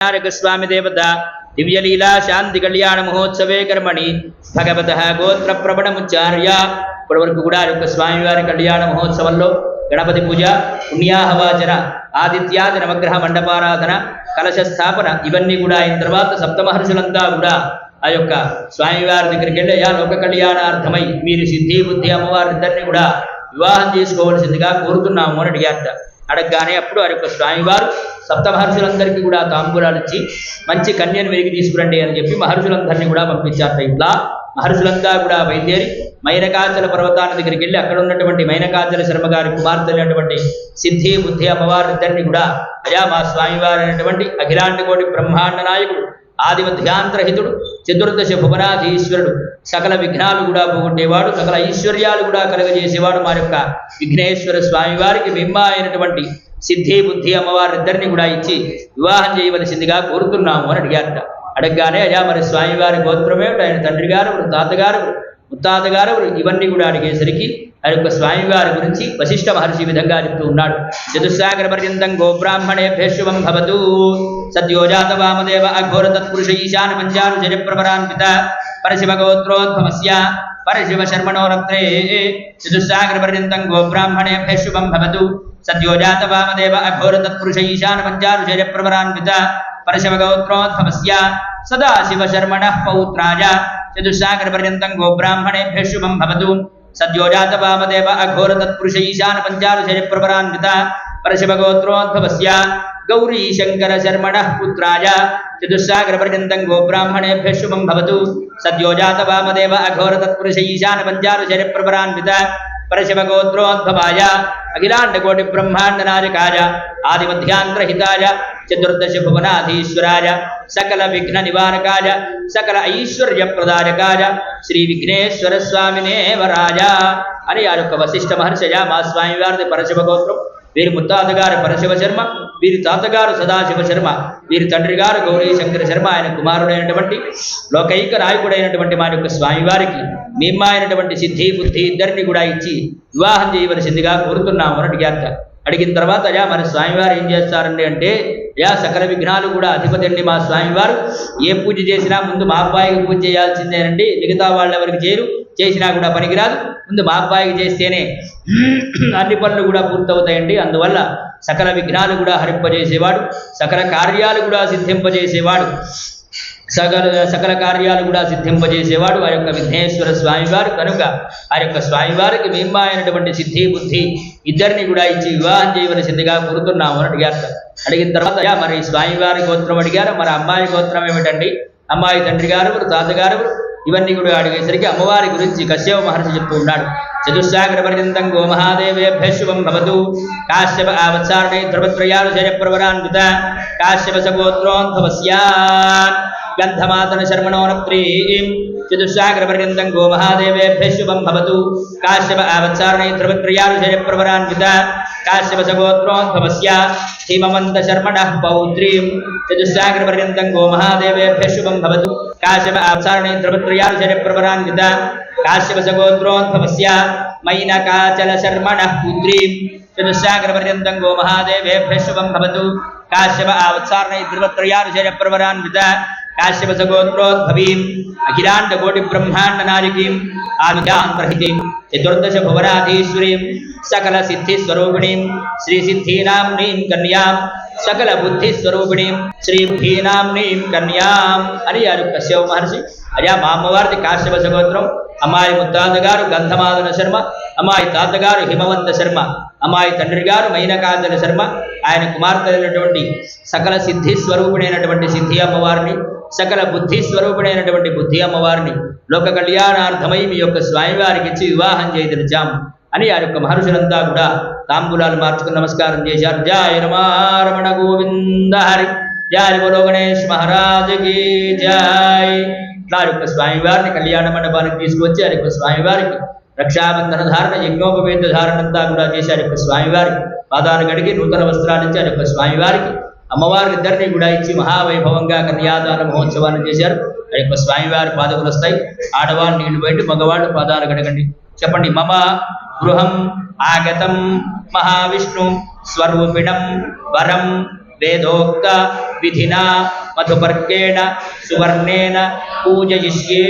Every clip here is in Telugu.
स्वामी देवता दिव्यलीला शांति कल्याण महोत्सवे कर्मणि भगवतः गोत्र प्रवणमुच्चार्य ఇప్పటివరకు కూడా స్వామివారి కళ్యాణ మహోత్సవంలో గణపతి పూజ పుణ్యాహవాచన ఆదిత్యాది నవగ్రహ మండపారాధన కలశ స్థాపన ఇవన్నీ కూడా అయిన తర్వాత సప్తమహర్షులంతా కూడా ఆ యొక్క స్వామివారి దగ్గరికి వెళ్ళి అయ్యా లోక కళ్యాణార్థమై మీరు సిద్ధి బుద్ధి అమ్మవారిద్దరిని కూడా వివాహం చేసుకోవాల్సిందిగా కోరుతున్నాము అని అడిగారట. అడగగానే అప్పుడు ఆ యొక్క స్వామివారు సప్తమహర్షులందరికీ కూడా తాంబూలాలు ఇచ్చి మంచి కన్యను వెలిగి తీసుకురండి అని చెప్పి మహర్షులందరినీ కూడా పంపించారట. ఇట్లా మహర్షులంతా కూడా బయలుదేరి మైనకాచల పర్వతాన్ని దగ్గరికి వెళ్ళి అక్కడ ఉన్నటువంటి మైనకాచల శర్మ గారి కుమార్తె అయినటువంటి సిద్ధి బుద్ధి అమ్మవారిద్దరిని కూడా అయా మా స్వామివారి అయినటువంటి అఖిలాండ కోటి బ్రహ్మాండ నాయకుడు ఆదిమధ్యాంతరహితుడు చతుర్దశ భువనాధీశ్వరుడు సకల విఘ్నాలు కూడా పోగొట్టేవాడు సకల ఐశ్వర్యాలు కూడా కలుగజేసేవాడు మా యొక్క విఘ్నేశ్వర స్వామివారికి బింబ అయినటువంటి సిద్ధి బుద్ధి అమ్మవారిద్దరిని కూడా ఇచ్చి వివాహం చేయవలసిందిగా కోరుతున్నాము అని అడిగారట. అడగగానే అయ్యా మరి స్వామివారి గోత్రమేమిటి, ఆయన తండ్రి గారు తాతగారు ముత్తాతగారు ఇవన్నీ కూడా అడిగేసరికి ఆ యొక్క స్వామివారి గురించి వశిష్ఠ మహర్షి విధంగా చెప్తూ ఉన్నాడు. చతుస్సాగర పర్యంతం గోబ్రాహ్మణేభ్యః శుభం భవతు సద్యోజాత వామదేవ అఘోర తత్పురుష ఈశాన పంచారు జయప్రవరాన్విత పరశివ గోత్రోద్భవస్య పరశివ శర్మణోరత్రే చతుస్సాగర పర్యంతం గోబ్రాహ్మణేభ్యః శుభం భవతు సద్యోజాత వామదేవ అఘోర తత్పురుష ఈశాన పంచారు జయప్రవరాన్విత పరశివ గోత్రోద్భవస్య సదాశివ శర్మణః పౌత్రాయ చతుస్సాగర పర్యంతం గోబ్రాహ్మణేభ్యః శుభం భవతు సద్యోజాత వామదేవ అఘోర తత్పురుష ఈశాన పంచారు శయప్రవరాన్విత పరశివ గోత్రోద్భవస్య గౌరీ శంకర శర్మణః పుత్రాయ చతుస్సాగర పర్యంతం గోబ్రాహ్మణేభ్యః శుభం భవతు సద్యోజాత వామదేవ అఘోర తత్పురుష ఈశాన పంచారు శయప్రవరాన్విత పరశివ గోత్రోద్భవాయ అఖిలాండ కోటి బ్రహ్మాండ నాయకాయ ఆదిమధ్యాంతరహితాయ చతుర్దశ భువనాధీశ్వరాయ సకల విఘ్న నివారకాయ సకల ఐశ్వర్య ప్రదాయకాయ శ్రీ విఘ్నేశ్వర స్వామినే వరాయ అని ఆ యొక్క వశిష్ఠ మహర్షయ మా స్వామి వారిది పరశివ గోత్రం. వీరి ముత్తాతగారు పరశివ శర్మ, వీరి తాతగారు సదాశివ శర్మ, వీరి తండ్రి గారు గౌరీ శంకర శర్మ, ఆయన కుమారుడైనటువంటి లోకైక నాయకుడైనటువంటి మా యొక్క స్వామివారికి మేమ్మ అయినటువంటి సిద్ధి బుద్ధి ఇద్దరిని కూడా ఇచ్చి వివాహం చేయవలసిందిగా కోరుతున్నాము అని అడిగారట. అడిగిన తర్వాత అయా మన స్వామివారు ఏం చేస్తారండి అంటే అయా సకల విఘ్నాలు కూడా అధిపతి అండి మా స్వామివారు ఏ పూజ చేసినా ముందు మా అబ్బాయికి పూజ చేయాల్సిందేనండి, మిగతా వాళ్ళు ఎవరికి చేయరు, చేసినా కూడా పనికిరాదు, ముందు మా అబ్బాయికి చేస్తేనే అన్ని పనులు కూడా పూర్తవుతాయండి. అందువల్ల సకల విఘ్నాలు కూడా హరింపజేసేవాడు, సకల కార్యాలు కూడా సిద్ధింపజేసేవాడు, సకల కార్యాలు కూడా సిద్ధింపజేసేవాడు ఆ యొక్క విఘ్నేశ్వర స్వామివారు. కనుక ఆ యొక్క స్వామివారికి మేమ్మ అయినటువంటి సిద్ధి బుద్ధి ఇద్దరిని కూడా ఇచ్చి వివాహం చేయవలసిందిగా కోరుతున్నాము అని అడిగారు. అడిగిన తర్వాత మరి స్వామివారి గోత్రం అడిగారు, మరి అమ్మాయి గోత్రం ఏమిటండి, అమ్మాయి తండ్రి గారు తాతగారు ఇవన్నీ కూడా అడిగేసరికి అమ్మవారి గురించి కశ్యప మహర్షి చెప్తూ ఉన్నాడు. చతుస్సాగర పర్యంతం గో మహాదేవేభ్యః శుభం భవతు కాశ్యప ఆవత్సారణే ధ్రువత్రయాలు జయప్రవరాన్విత కాశ్యప సగోత్రోద్భవస్య గంధమాతన శర్మణోరత్రీం చతుస్సాగర పర్యంతం గో మహాదేవేభ్యః శుభం భవతు కాశ్యప ఆవత్సారణే ధ్రువత్రయాలు జయప్రవరాన్విత కాశ్యప సగోత్రోద్భవస్య హిమవంత శర్మణః పౌత్రీం చతుస్సాగర పర్యంతం గో మహాదేవేభ్యః శుభం భవతు కాశ్యప ఆవత్సారణే ధ్రువత్రయాలు జయప్రవరాన్విత కాశ్యప సగోత్రోద్భవస్య మైనకాచల శర్మణః పుత్రీం చతుస్సాగర పర్యంతం గో మహాదేవేభ్యః శుభం భవతు కాశ్యప ఆవత్సారణే ధ్రువత్రయాలు జయప్రవరాన్విత కాశ్యప సగోత్రోద్భవీం అఖిలాండ కోటి బ్రహ్మాండ నాయకీం ఆదిత్యాంతరహితీం చతుర్దశ భువనాధీశ్వరీం సకల సిద్ధి స్వరూపిణీం శ్రీ సిద్ధీనాంనీం కన్యాం సకల బుద్ధి స్వరూపిణీం శ్రీ బుద్ధీనాంనీం కన్యాం అని ఆ యొక్క కశ్యప మహర్షి అయ్యా మా అమ్మవారిది కాశ్యప సగోత్రం, అమ్మాయి ముత్తాతగారు గంధమాదన శర్మ, అమ్మాయి తాతగారు హిమవంత శర్మ, అమ్మాయి తండ్రి గారు మైనకాచల శర్మ, ఆయన కుమార్తె అయినటువంటి సకల సిద్ధి స్వరూపుడైనటువంటి సిద్ధి అమ్మవారిని సకల బుద్ధి స్వరూపుడైనటువంటి బుద్ధి అమ్మవారిని లోక కళ్యాణార్థమై మీ యొక్క స్వామివారికి ఇచ్చి వివాహం చేయదలిచాం అని ఆ యొక్క మహర్షులంతా కూడా తాంబూలాలు మార్చుకుని నమస్కారం చేశారు. జయ రమారమణ గోవింద హరి జయ బోలో గణేష్ మహారాజుకి జై. ఆ యొక్క స్వామివారిని కళ్యాణ మండపానికి తీసుకొచ్చి ఆ యొక్క స్వామివారికి రక్షాబంధన ధారణ యజ్ఞోపవేత ధారణంతా కూడా చేసి ఆ యొక్క స్వామివారికి పాదాలు గడిగి నూతన వస్త్రాలు ఇచ్చి ఆ యొక్క స్వామివారికి అమ్మవారి ఇద్దరిని కూడా ఇచ్చి మహావైభవంగా కన్యాదాన మహోత్సవాన్ని చేశారు. ఆ యొక్క స్వామివారి పాదములు వస్తాయి, ఆడవాళ్ళు నీళ్లు బయట, మగవాళ్ళు పాదాలు గడగండి. చెప్పండి. మమ గృహం ఆగతం మహావిష్ణు స్వరూపిణం వరం వేదోక్త విధినా మధుపర్కేణ సువర్ణేన పూజయిష్యే.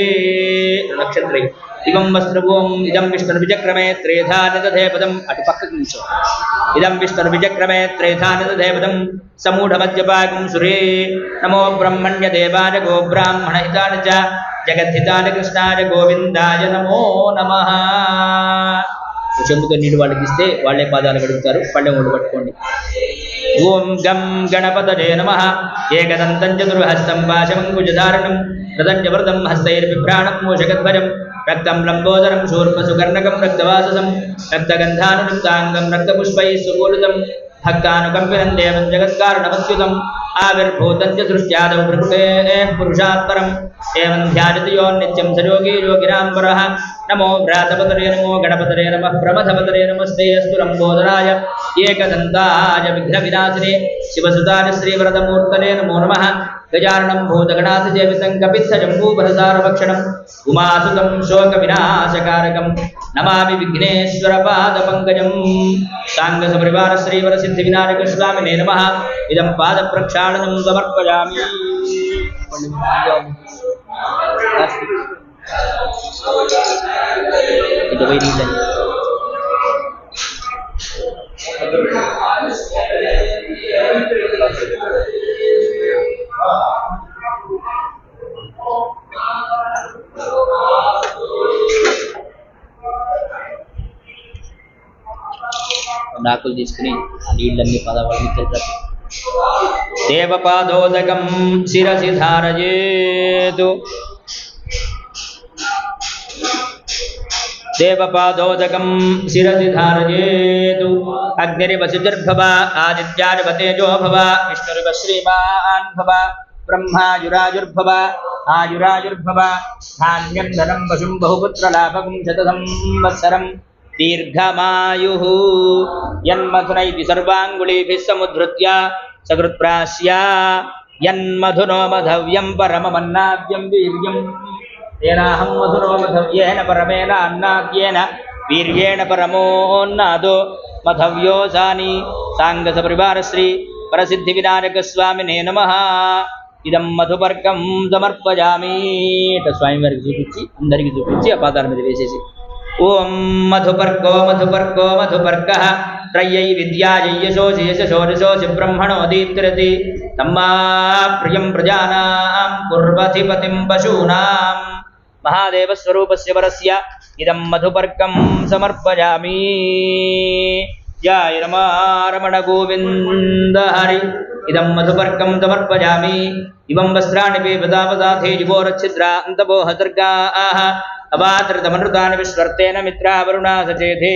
నక్షత్రే ఇవం వస్త్రభూం ఇదం విష్ణుర్విచక్రమే త్రేధా నిదధేపదం. అటు పక్కకు నిల్చో. ఇదం విష్ణుర్విచక్రమే త్రేధా నిదధేపదం సమూఢమధ్యపాకం సురే. నమో బ్రహ్మణ్య దేవాయ గో బ్రాహ్మణ హితాయ చ జగద్ధితాయ కృష్ణాయ గోవిందాయ నమో నమః. చెంబుతో నీళ్ళు వాళ్ళకి ఇస్తే వాళ్ళే పాదాలు కడుగుతారు. పళ్ళెం ఒళ్ళు పట్టుకోండి. ఓం గం గణపతయే నమః. ఏకదంతం చతుర్హస్తం పాశమంకుశధారణం రదంజవృతం హస్తైర్బిభ్రాణం మూషకధ్వజం రక్తం లంబోదరం శూర్పసుకర్ణకం రక్తవాససం రక్తగంధానులిప్తాంగం రక్తపుష్పైః సుపూరితం భక్తానుకంపినం దేవం జగత్కారణమచ్యుతం ఆవిర్భూతం చ సృష్ట్యాదౌ ప్రకృతేః పురుషాత్పరం ఏవం ధ్యాయతి యో నిత్యం స యోగి యోగినాం వరః. నమో వ్రాతపతరే నమో గణపతరే నమః ప్రమథపతరే నమస్తే అస్తు లంబోదరాయ ఏకదంతాయ విఘ్న వినాశినే శివసుతాయ శ్రీవరదమూర్తనే నమో నమః. గజాననం భూతగణాధిసేవితం కపిత్థజంబూఫలసారభక్షణం ఉమాసుతం శోక వినాశకారకం నమామి విఘ్నేశ్వర పాదపంకజం. సాంగ సపరివార శ్రీవర సిద్ధి వినాయక స్వామినే నమః. ఇదం పాద ప్రక్షాళనం సమర్పయామి. నాకులు తీసుకుని నీళ్ళన్ని పదవాళ్ళని తెలుసు. దేవపాదోదకం శిరసి ధారయేతు. దేవపాదోదకం శిరసి ధారయేతు. అగ్నిరివసుజర్భవ ఆదిత్యాదివ తేజో భవ విష్ణురివ శ్రీమాన్ భవ బ్రహ్మాయురాయుర్భవ ఆయురాయుర్భవ ధాన్యం ధనం వశుం బహుపుత్రలాభకం శతసం వత్సరం దీర్ఘమాయుః. యన్మధునైతి సర్వాంగుళీభిः సముద్ధృత్య సకృత్ప్రాస్య యన్మధునో మధవ్యం పరమమన్నాద్యం వీర్యం తేనాహం మధునో మధవ్యేన పరమేణ అన్నాద్యేన వీర్యేణ పరమోన్నాదో మధవ్యోసాని. సాంగ సపరివార శ్రీ వరసిద్ధి వినాయక స్వామినే నమః. ఇదం మధుపర్కం సమర్పయామి. స్వామి వారికి చూపించి అందరికి చూపించి ఆ పాదాల మీద వేసేసి ఓం మధుపర్కో మధుపర్కో మధుపర్కః త్రయ్యై విద్యాయై యశోసి యశోరిశోసి బ్రహ్మణో దీప్తిరతి తమ్మా ప్రియం ప్రజానాం కుర్వధిపతిం పశూనాం. మహాదేవ స్వరూపస్య వరస్య ఇదం మధుపర్కం సమర్పయామి. జయ రమణ గోవింద హరి. ఇదం మధుపర్కం సమర్పయామి. ఇవం వస్త్రాణి పేపదాపదాథే యువోరచ్ఛిద్రా అంతపోహ దుర్గాః అవాతృతమనృతాని విశ్వర్తేన మిత్రావరుణా సచేధే.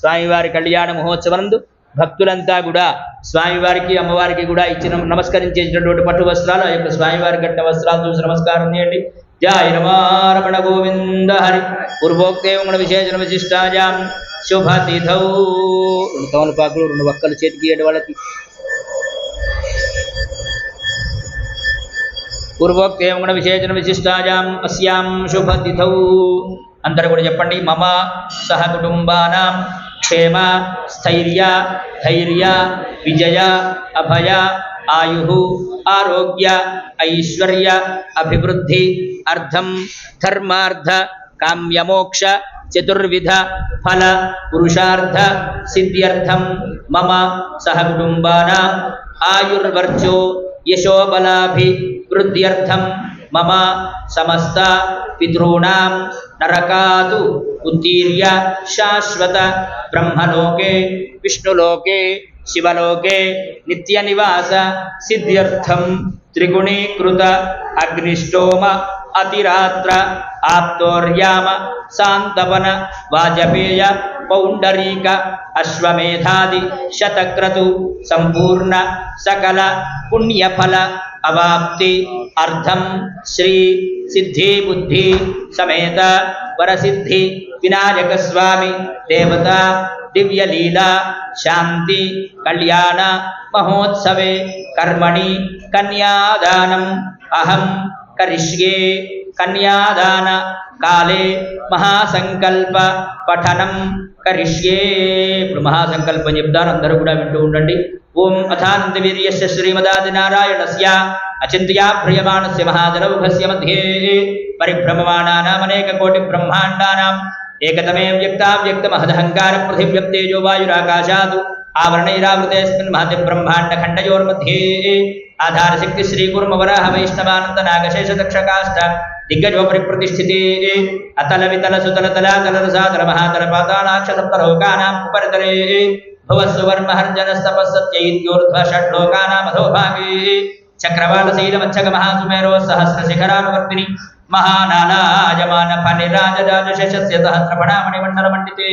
స్వామివారి కళ్యాణ మహోత్సవనందు భక్తులంతా కూడా స్వామివారికి అమ్మవారికి కూడా ఇచ్చిన నమస్కరించేటటువంటి పట్టు వస్త్రాలు ఆ యొక్క స్వామివారి కట్ట వస్త్రాలు చూసి నమస్కారం చేయండి. జయ రమణ గోవింద హరి. పూర్వోక్తే గుణ విశేషణ విశిష్టాయాం శుభతిథౌ. 2 తమలపాకులు 2 వక్కలు చేతికి ఇయ్యండి వాళ్ళకి. పూర్వోక్తే గుణ విశేషణ విశిష్టాయాం అస్యాం శుభతిథౌ. అందరూ కూడా చెప్పండి. మమ సహ కుటుంబానాం క్షేమ స్థైర్య ధైర్య విజయ అభయ ఆయు ఆరోగ్య ఐశ్వర్య అభివృద్ధి అర్థం ధర్మార్థ కామ్యమోక్ష చతుర్విధ ఫల పురుషార్థ సిద్ధ్యర్థం మమ సహ కుటుంబానాం ఆయుర్వర్చో యశోబలాభివృద్ధ్యర్థం మమ సమస్త పితॄణాం నరకాతు ఉత్తీర్య శాశ్వత బ్రహ్మలోకే విష్ణులోకే శివలోకే నిత్యనివాస సిద్ధ్యర్థం త్రిగుణీకృత అగ్నిష్టోమ అతిరాత్ర ఆప్తోర్యామ శాంతవన వాజపేయ పౌండరీక అశ్వమేధాది శతక్రతు సంపూర్ణ సకల పుణ్యఫల అవాప్తి అర్థం శ్రీ సిద్ధి బుద్ధి సమేత వరసిద్ధి వినాయక స్వామి దేవత దివ్యలీలా శాంతి కళ్యాణ మహోత్సవే కర్మణి కన్యాదానం అహం करिष्ये कन्यादान काले महासंकल्प पठनं करिष्ये ఇప్పుడు మహాసంకల్పం చెప్తారు అందరూ కూడా వింటూ ఉండండి ఓం అథానంత వీర్యస్య శ్రీమదాదినారాయణస్య అచింత్యా ప్రియమాణస్య మహాజనౌఘస్య మధ్యే పరిభ్రమమాణానామనేక కోటి బ్రహ్మాండానాం ఏకతమే వ్యక్తావ్యక్తమహదహంకార పృథివ్యప్తేజో వాయురాకాశాత్ आवरणैरावृतेऽस्मिन् महति ब्रह्माण्डखण्डयोर्मध्ये आधारशक्ति श्रीकुर्मवराह वैष्णवानन्द नागशेष दक्षकाष्ठ दिग्गजोपरिप्रतिष्ठिते अतल वितल सुतल तलातल रसातल महातल पातालाक्ष सप्तलोकानाम् उपरितले भुवस्सुवर्णहर्जनस्तपस्सत्यैत्योर्ध्व षड्लोकानाम् अधोभागे चक्रवालशीलमच्छगमहासुमेरो सहस्रशिखरानुवर्तिनि महानालायमान फणिराजराजशेषस्य सहस्रफणामणिमण्डलमण्डिते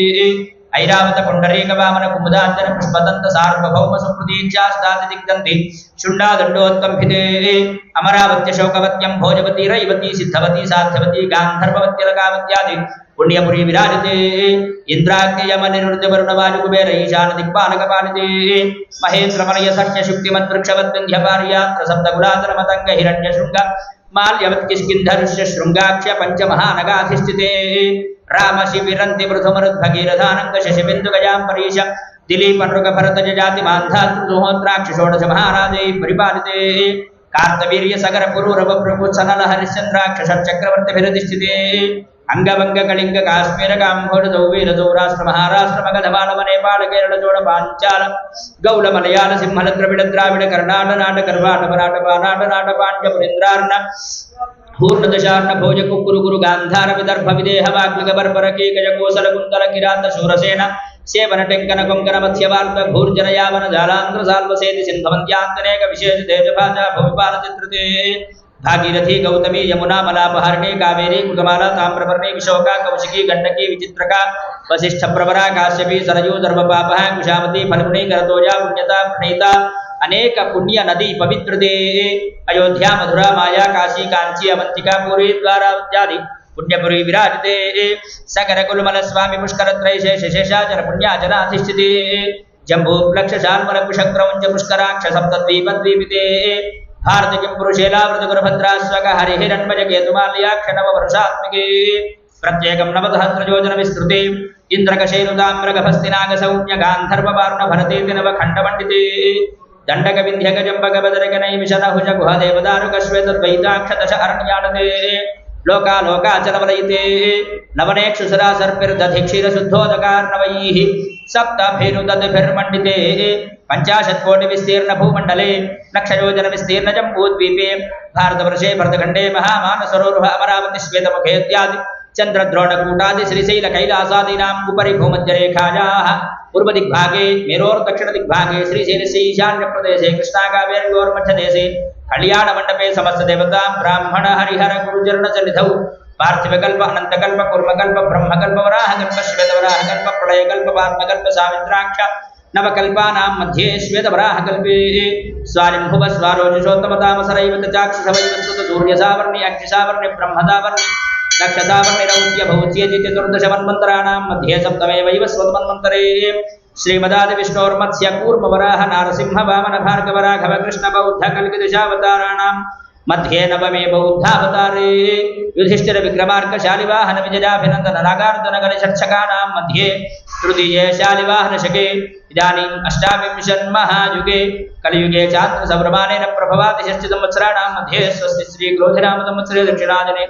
ऐरावत पुंडरीक वामन कुमुदांतर पुष्पदंत सार्वभौम सुप्रतीक्षास्ताति दिग्गन्धि शुण्डादण्डोत्कम्भिते अमरावत्य शोकवत्यं भोजवती रैवती सिद्धवती साध्यवती गान्धर्ववती लकावत्यादि पुण्यपुरी विराजते इन्द्राग्नियमनिरुद्धवरुणवायुकुबेर ईशान दिक्पालकपालिते महेन्द्रमलय सख्य शुक्तिमद्वृक्षवद्विन्ध्यपार्यात्र सप्तकुलातरमतङ्ग हिरण्यशृङ्ग माल्यवत्किष्किन्धरुष्य शृङ्गाक्ष्य पञ्चमहानगाधिष्ठिते रामशिविरन्ति मृधुमरुद्भगीरथानङ्ग शशिबिन्दुगजाम्बरीश दिलीपनृग भरत जजाति मान्धातृहोत्राक्ष षोडश महाराजैः परिपालिते कार्तवीर्य सगर पुरूरव प्रभुत्सनल हरिश्चन्द्राक्ष षट्चक्रवर्तिभिरधिष्ठिते अंगवंग कलिंग काश्मीर काम्भोज दौवीर दौराष्ट्र महाराष्ट्र मगध मालव नेपाल केरल जोड़ पांचाल गौल मलयाल सिंहल द्रविड़ द्राविड़ कर्नाट नाट कर्वाट मराठ पानाट नाट पांड्य पुरींद्रार्ण पूर्ण दशार्ण भोज कुकुरु गुरु गांधार विदर्भ विदेह वाग्मिक बर्बर कीकज कोसल कुंतल किरात शूरसेन सेवन टेंकन कोंकण मत्स्यवार्त घूर्जन यावन जालांध्र साल्वसेति सिंधवंत्यान्तनेक विशेष तेज भाजा भूपाल चित्रते भागीरथी गौतमी यमुना मलापहरणी कावेरी कुगमाला ताम्रपर्णी विशोका कौशिकी गंडकी विचित्रका वसिष्ठ प्रवरा काश्यपी सरयू सर्वपापः कुशावती फल्गुनी करतोजा पुण्यता प्रणीता अनेक पुण्य नदी पवित्रते अयोध्या मधुरा माया काशी कांची अवंतिका पुरी द्वारावत्यादि पुण्यपुरी विराजते सकर कुलमल स्वामी पुष्कर त्रैशेष शेषाचल पुण्याचलाधिष्ठिते जम्बू प्लक्ष शाल्मल कुशक्रौंच पुष्कराक्ष सप्तद्वीपद्वीपिते भारत किं पुरुषेलावृत गुरुभद्रास्वक हरिहिरण्मज केतुमाल्याक्ष नव वर्षात्मिके प्रत्येकं नवसहस्रयोजन विस्तृते इंद्रकशेनुताम्रगभस्तिनाग सौम्य गांधर्व वारुण भरतेति नव खण्डमण्डिते दण्डक विन्ध्यक जम्बक बदरक नैमिषन हुज गुह देवदारुक श्वेत द्वैताक्ष दश अरण्यालते लोकालोकाचलवलयिते नवनेक्षु सरासर्पिर्दधिक्षीर शुद्धोदकार्णवैः सप्तभिरुदधिर्मण्डिते पंचाशत्कोटि विस्तीर्ण भूमंडले लक्षयोजन विस्तीर्ण जम्बूद्वीपे भारतवर्षे भरतखंडे महामानसरोरुह अमरावती श्वेतमुखे इत्यादि चंद्रद्रोणकूटादि श्रीशैल कैलासादीनाम् उपरि भूमध्यरेखायाः पूर्वदिग्भागे मेरोर् दक्षिणदिग्भागे श्रीशैलस्य ईशान्यप्रदेशे कृष्णाकावेर्योर्मध्यदेशे कल्याणमण्डपे समस्त देवता ब्राह्मण हरिहर गुरुचरणसन्निधौ पार्थिवकल्प अनन्तकल्प कूर्मकल्प ब्रह्मकल्प वराहकल्प श्वेतवराहकल्प प्रलयकल्प वार्णकल्प सावित्राक्ष नवकल्पानां मध्ये श्वेतवराहकल्पे स्वारिम्भुव स्वारोजुषोत्तमतामसरैवत चाक्षुषवैवस्वत सूर्यसावर्णि अक्षिसावर्णि ब्रह्मदावर्णि नक्षसावर्णि रौच्य भौच्य चतुर्दशमन्वन्तराणां मध्ये सप्तमे वैवस्वतमन्वन्तरे श्रीमदादि विष्णोर्मत्स्य कूर्मवराह नारसिंह वामन भार्गव राघव कृष्ण बौद्ध कल्किदशावताराणां मध्ये नवमे बौद्धावतारे युधिष्ठिर विक्रमार्क शालिवाहन विजयाभिनन्दन नागार्जुन गणशक्षकानां मध्ये तृतीये शालिवाहन शके इदानीम् अष्टाविंशन्महायुगे कलियुगे चात्र सौरमानेन प्रभवाति षष्टि संवत्सराणां मध्ये स्वस्ति श्री क्रोधिनाम संवत्सरे दक्षिणायने